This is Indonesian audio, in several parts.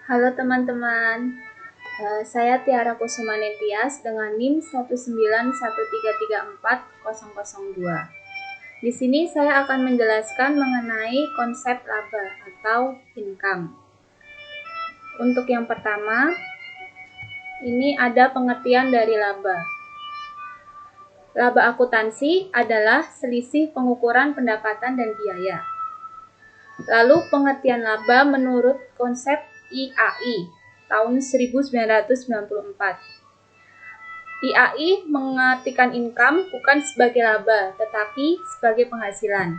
Halo teman-teman, saya Tiara Kusuma Netias dengan NIM 191334002. Di sini saya akan menjelaskan mengenai konsep laba atau income. Untuk yang pertama, ini ada pengertian dari laba. Laba akuntansi adalah selisih pengukuran pendapatan dan biaya. Lalu pengertian laba menurut konsep IAI tahun 1994. IAI mengartikan income bukan sebagai laba, tetapi sebagai penghasilan.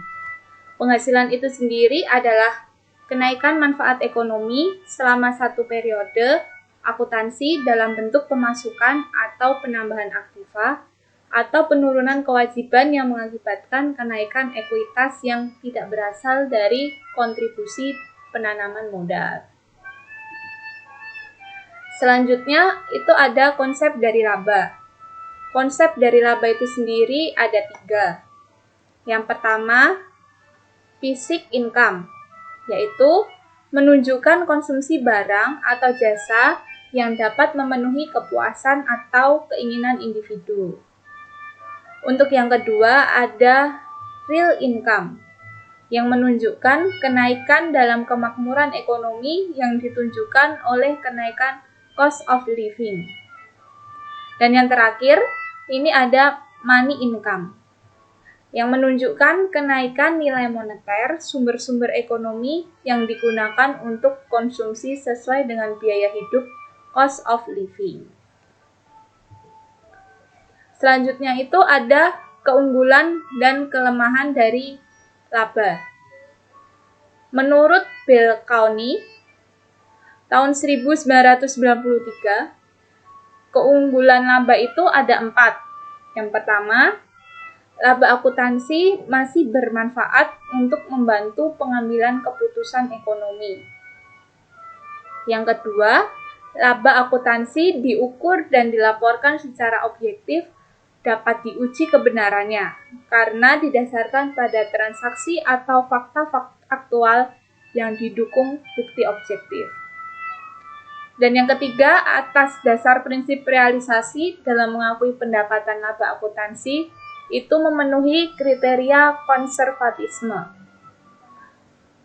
Penghasilan itu sendiri adalah kenaikan manfaat ekonomi selama satu periode akuntansi dalam bentuk pemasukan atau penambahan aktiva atau penurunan kewajiban yang mengakibatkan kenaikan ekuitas yang tidak berasal dari kontribusi penanaman modal. Selanjutnya itu ada konsep dari laba. Konsep dari laba itu sendiri ada 3. Yang pertama, basic income, yaitu menunjukkan konsumsi barang atau jasa yang dapat memenuhi kepuasan atau keinginan individu. Untuk yang kedua ada real income, yang menunjukkan kenaikan dalam kemakmuran ekonomi yang ditunjukkan oleh kenaikan cost of living. Dan yang terakhir, ini ada money income, yang menunjukkan kenaikan nilai moneter sumber-sumber ekonomi yang digunakan untuk konsumsi sesuai dengan biaya hidup cost of living. Selanjutnya itu ada keunggulan dan kelemahan dari laba. Menurut Bill Cowney, tahun 1993, keunggulan laba itu ada 4. Yang pertama, laba akuntansi masih bermanfaat untuk membantu pengambilan keputusan ekonomi. Yang kedua, laba akuntansi diukur dan dilaporkan secara objektif, dapat diuji kebenarannya karena didasarkan pada transaksi atau fakta aktual yang didukung bukti objektif. Dan yang ketiga, atas dasar prinsip realisasi dalam mengakui pendapatan laba akuntansi itu memenuhi kriteria konservatisme.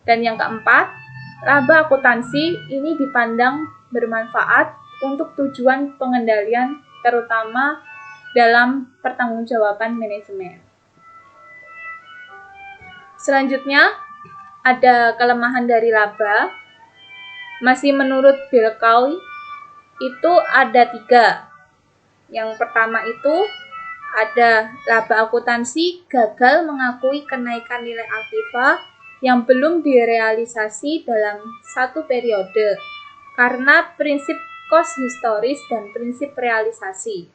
Dan yang keempat, laba akuntansi ini dipandang bermanfaat untuk tujuan pengendalian terutama dalam pertanggungjawaban manajemen. Selanjutnya, ada kelemahan dari laba. Masih menurut Bill Cowney, itu ada 3. Yang pertama itu ada laba akuntansi gagal mengakui kenaikan nilai aktiva yang belum direalisasi dalam satu periode karena prinsip cost historis dan prinsip realisasi.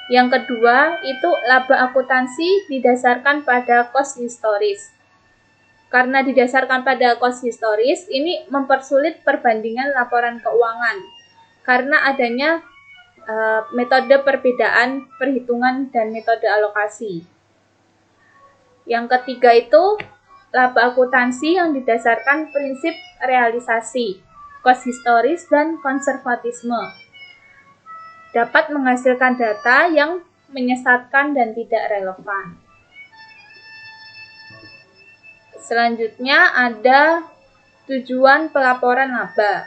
Yang kedua, itu laba akuntansi didasarkan pada cost historis. Karena didasarkan pada cost historis, ini mempersulit perbandingan laporan keuangan karena adanya metode perbedaan perhitungan dan metode alokasi. Yang ketiga itu laba akuntansi yang didasarkan prinsip realisasi, cost historis dan konservatisme. Dapat menghasilkan data yang menyesatkan dan tidak relevan. Selanjutnya ada tujuan pelaporan laba.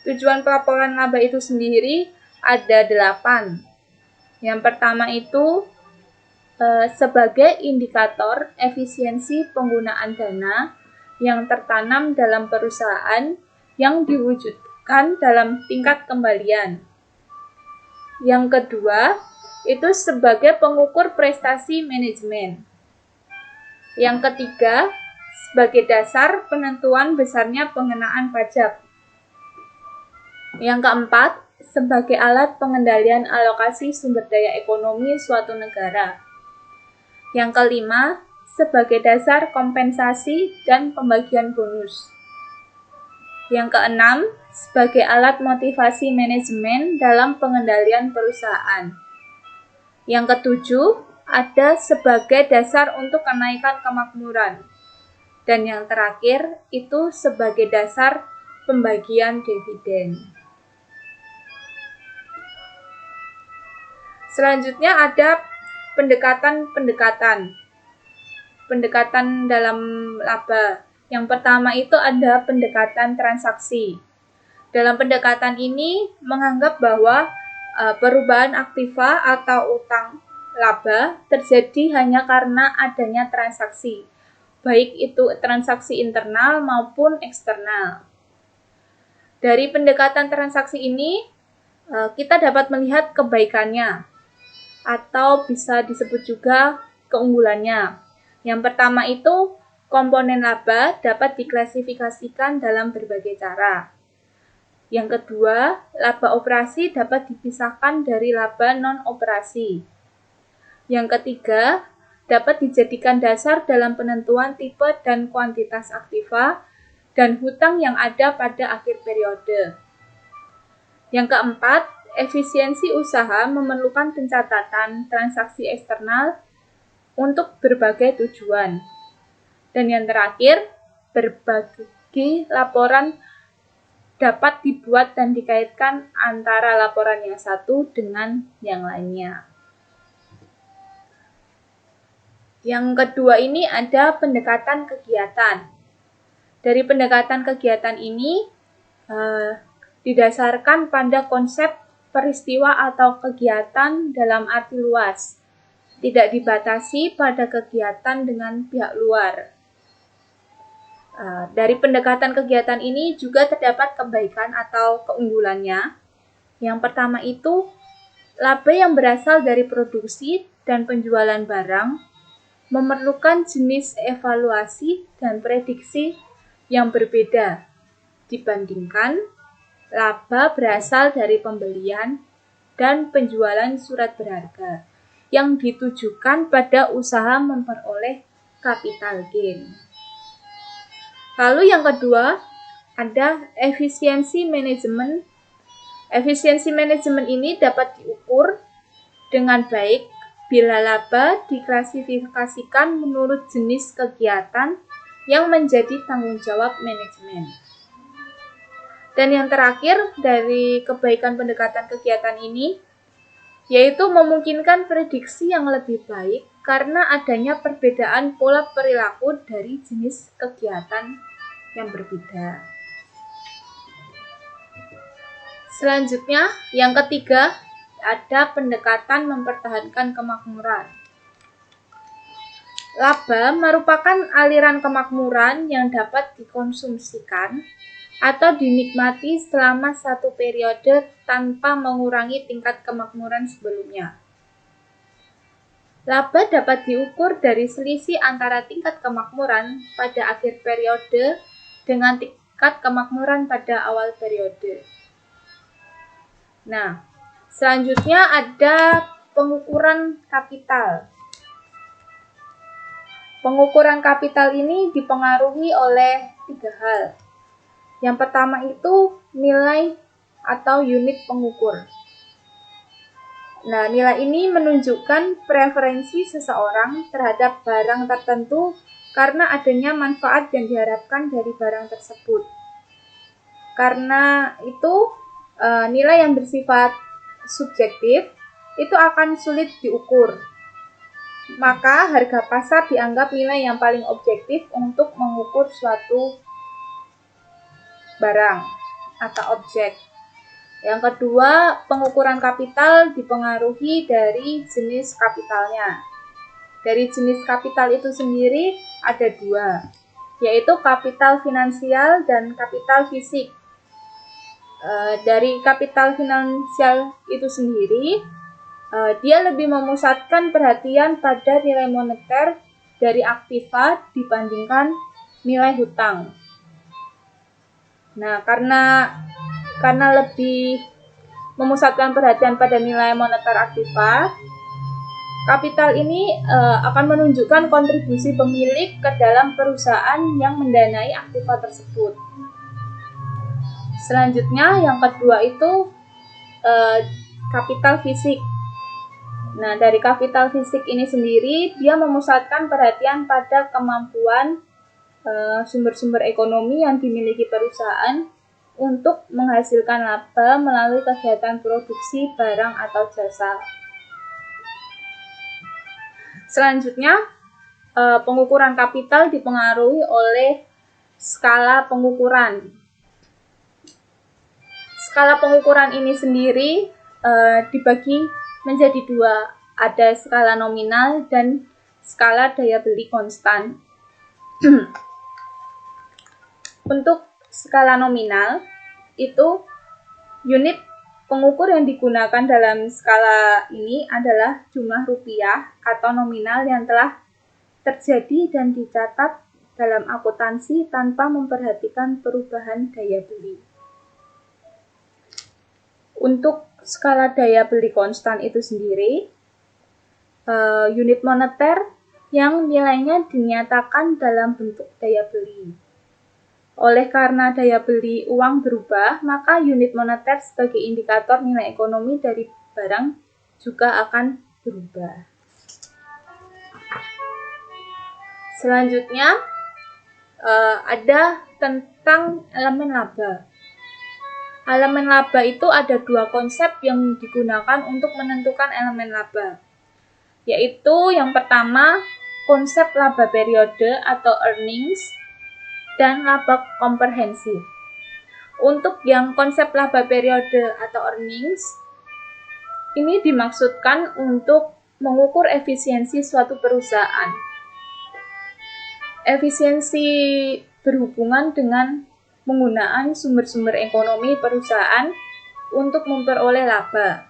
Tujuan pelaporan laba itu sendiri ada 8. Yang pertama itu sebagai indikator efisiensi penggunaan dana yang tertanam dalam perusahaan yang diwujudkan dalam tingkat kembalian. Yang kedua, itu sebagai pengukur prestasi manajemen. Yang ketiga, sebagai dasar penentuan besarnya pengenaan pajak. Yang keempat, sebagai alat pengendalian alokasi sumber daya ekonomi suatu negara. Yang kelima, sebagai dasar kompensasi dan pembagian bonus. Yang keenam, sebagai alat motivasi manajemen dalam pengendalian perusahaan. Yang ketujuh, ada sebagai dasar untuk kenaikan kemakmuran. Dan yang terakhir, itu sebagai dasar pembagian dividen. Selanjutnya ada pendekatan dalam laba. Yang pertama itu ada pendekatan transaksi. Dalam pendekatan ini menganggap bahwa perubahan aktiva atau utang laba terjadi hanya karena adanya transaksi, baik itu transaksi internal maupun eksternal. Dari pendekatan transaksi ini, kita dapat melihat kebaikannya, atau bisa disebut juga keunggulannya. Yang pertama itu, komponen laba dapat diklasifikasikan dalam berbagai cara. Yang kedua, laba operasi dapat dipisahkan dari laba non-operasi. Yang ketiga, dapat dijadikan dasar dalam penentuan tipe dan kuantitas aktiva dan hutang yang ada pada akhir periode. Yang keempat, efisiensi usaha memerlukan pencatatan transaksi eksternal untuk berbagai tujuan. Dan yang terakhir, berbagai laporan dapat dibuat dan dikaitkan antara laporan yang satu dengan yang lainnya. Yang kedua ini ada pendekatan kegiatan. Dari pendekatan kegiatan ini didasarkan pada konsep peristiwa atau kegiatan dalam arti luas, tidak dibatasi pada kegiatan dengan pihak luar. Dari pendekatan kegiatan ini juga terdapat kebaikan atau keunggulannya. Yang pertama itu, laba yang berasal dari produksi dan penjualan barang memerlukan jenis evaluasi dan prediksi yang berbeda dibandingkan laba berasal dari pembelian dan penjualan surat berharga yang ditujukan pada usaha memperoleh capital gain. Lalu yang kedua, ada efisiensi manajemen. Efisiensi manajemen ini dapat diukur dengan baik bila laba diklasifikasikan menurut jenis kegiatan yang menjadi tanggung jawab manajemen. Dan yang terakhir dari kebaikan pendekatan kegiatan ini, yaitu memungkinkan prediksi yang lebih baik karena adanya perbedaan pola perilaku dari jenis kegiatan yang berbeda. Selanjutnya, yang ketiga, ada pendekatan mempertahankan kemakmuran. Laba merupakan aliran kemakmuran yang dapat dikonsumsikan atau dinikmati selama satu periode tanpa mengurangi tingkat kemakmuran sebelumnya. Laba dapat diukur dari selisih antara tingkat kemakmuran pada akhir periode dengan tingkat kemakmuran pada awal periode. Nah, selanjutnya ada pengukuran kapital. Pengukuran kapital ini dipengaruhi oleh 3 hal. Yang pertama itu nilai atau unit pengukur. Nah, nilai ini menunjukkan preferensi seseorang terhadap barang tertentu karena adanya manfaat yang diharapkan dari barang tersebut. Karena itu, nilai yang bersifat subjektif itu akan sulit diukur. Maka harga pasar dianggap nilai yang paling objektif untuk mengukur suatu barang atau objek. Yang kedua, pengukuran kapital dipengaruhi dari jenis kapitalnya. Dari jenis kapital itu sendiri ada 2, yaitu kapital finansial dan kapital fisik. Dari kapital finansial itu sendiri, dia lebih memusatkan perhatian pada nilai moneter dari aktiva dibandingkan nilai hutang. Nah, karena lebih memusatkan perhatian pada nilai moneter aktiva, kapital ini akan menunjukkan kontribusi pemilik ke dalam perusahaan yang mendanai aktiva tersebut. Selanjutnya, yang kedua itu kapital fisik. Nah, dari kapital fisik ini sendiri, dia memusatkan perhatian pada kemampuan sumber-sumber ekonomi yang dimiliki perusahaan untuk menghasilkan laba melalui kegiatan produksi barang atau jasa. Selanjutnya, pengukuran kapital dipengaruhi oleh skala pengukuran. Skala pengukuran ini sendiri dibagi menjadi dua, ada skala nominal dan skala daya beli konstan. Untuk skala nominal, itu unit pengukur yang digunakan dalam skala ini adalah jumlah rupiah atau nominal yang telah terjadi dan dicatat dalam akuntansi tanpa memperhatikan perubahan daya beli. Untuk skala daya beli konstan itu sendiri, unit moneter yang nilainya dinyatakan dalam bentuk daya beli. Oleh karena daya beli uang berubah, maka unit moneter sebagai indikator nilai ekonomi dari barang juga akan berubah. Selanjutnya, ada tentang elemen laba. Elemen laba itu ada dua konsep yang digunakan untuk menentukan elemen laba, yaitu yang pertama, konsep laba periode atau earnings, dan laba komprehensif. Untuk yang konsep laba periode atau earnings, ini dimaksudkan untuk mengukur efisiensi suatu perusahaan. Efisiensi berhubungan dengan penggunaan sumber-sumber ekonomi perusahaan untuk memperoleh laba.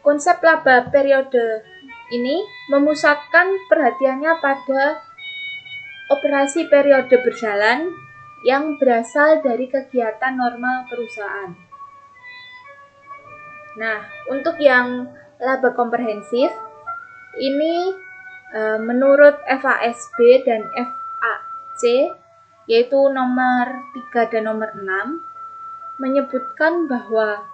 Konsep laba periode ini memusatkan perhatiannya pada operasi periode berjalan yang berasal dari kegiatan normal perusahaan. Nah, untuk yang laba komprehensif, ini menurut FASB dan FAC, yaitu nomor 3 dan nomor 6, menyebutkan bahwa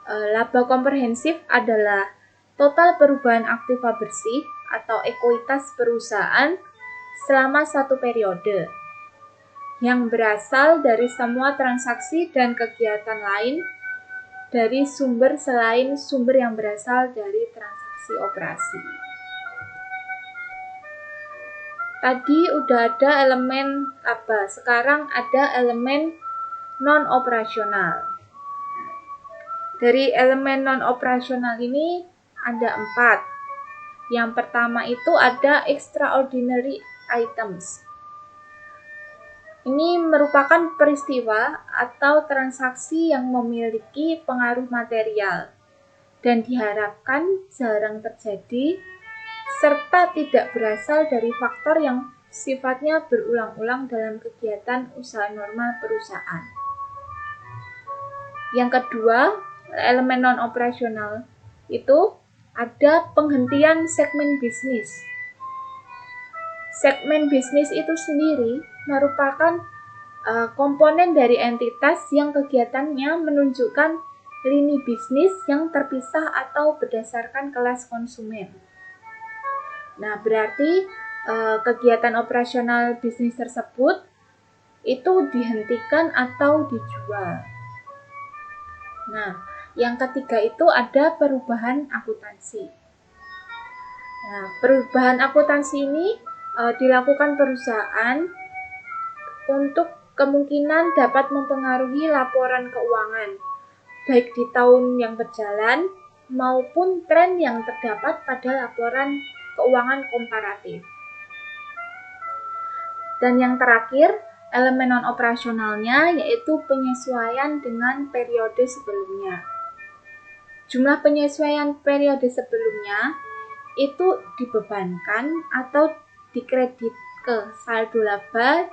laba komprehensif adalah total perubahan aktiva bersih atau ekuitas perusahaan selama satu periode yang berasal dari semua transaksi dan kegiatan lain dari sumber selain sumber yang berasal dari transaksi operasi. Tadi udah ada elemen laba, sekarang ada elemen non-operasional. Dari elemen non-operasional ini ada 4. Yang pertama itu ada extraordinary items. Ini merupakan peristiwa atau transaksi yang memiliki pengaruh material dan diharapkan jarang terjadi serta tidak berasal dari faktor yang sifatnya berulang-ulang dalam kegiatan usaha normal perusahaan. Yang kedua, elemen non-operasional itu ada penghentian segmen bisnis. Segmen bisnis itu sendiri merupakan komponen dari entitas yang kegiatannya menunjukkan lini bisnis yang terpisah atau berdasarkan kelas konsumen. Nah, berarti kegiatan operasional bisnis tersebut itu dihentikan atau dijual. Nah, yang ketiga itu ada perubahan akuntansi. Nah, perubahan akuntansi ini dilakukan perusahaan untuk kemungkinan dapat mempengaruhi laporan keuangan, baik di tahun yang berjalan maupun tren yang terdapat pada laporan keuangan komparatif. Dan yang terakhir, elemen non-operasionalnya yaitu penyesuaian dengan periode sebelumnya. Jumlah penyesuaian periode sebelumnya itu dibebankan atau dikredit ke saldo laba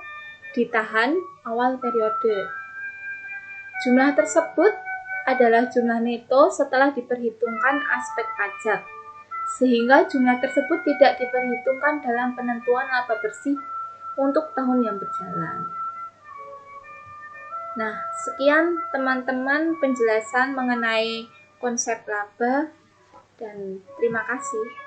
ditahan awal periode. Jumlah tersebut adalah jumlah neto setelah diperhitungkan aspek pajak, sehingga jumlah tersebut tidak diperhitungkan dalam penentuan laba bersih untuk tahun yang berjalan. Nah, sekian teman-teman penjelasan mengenai konsep laba dan terima kasih.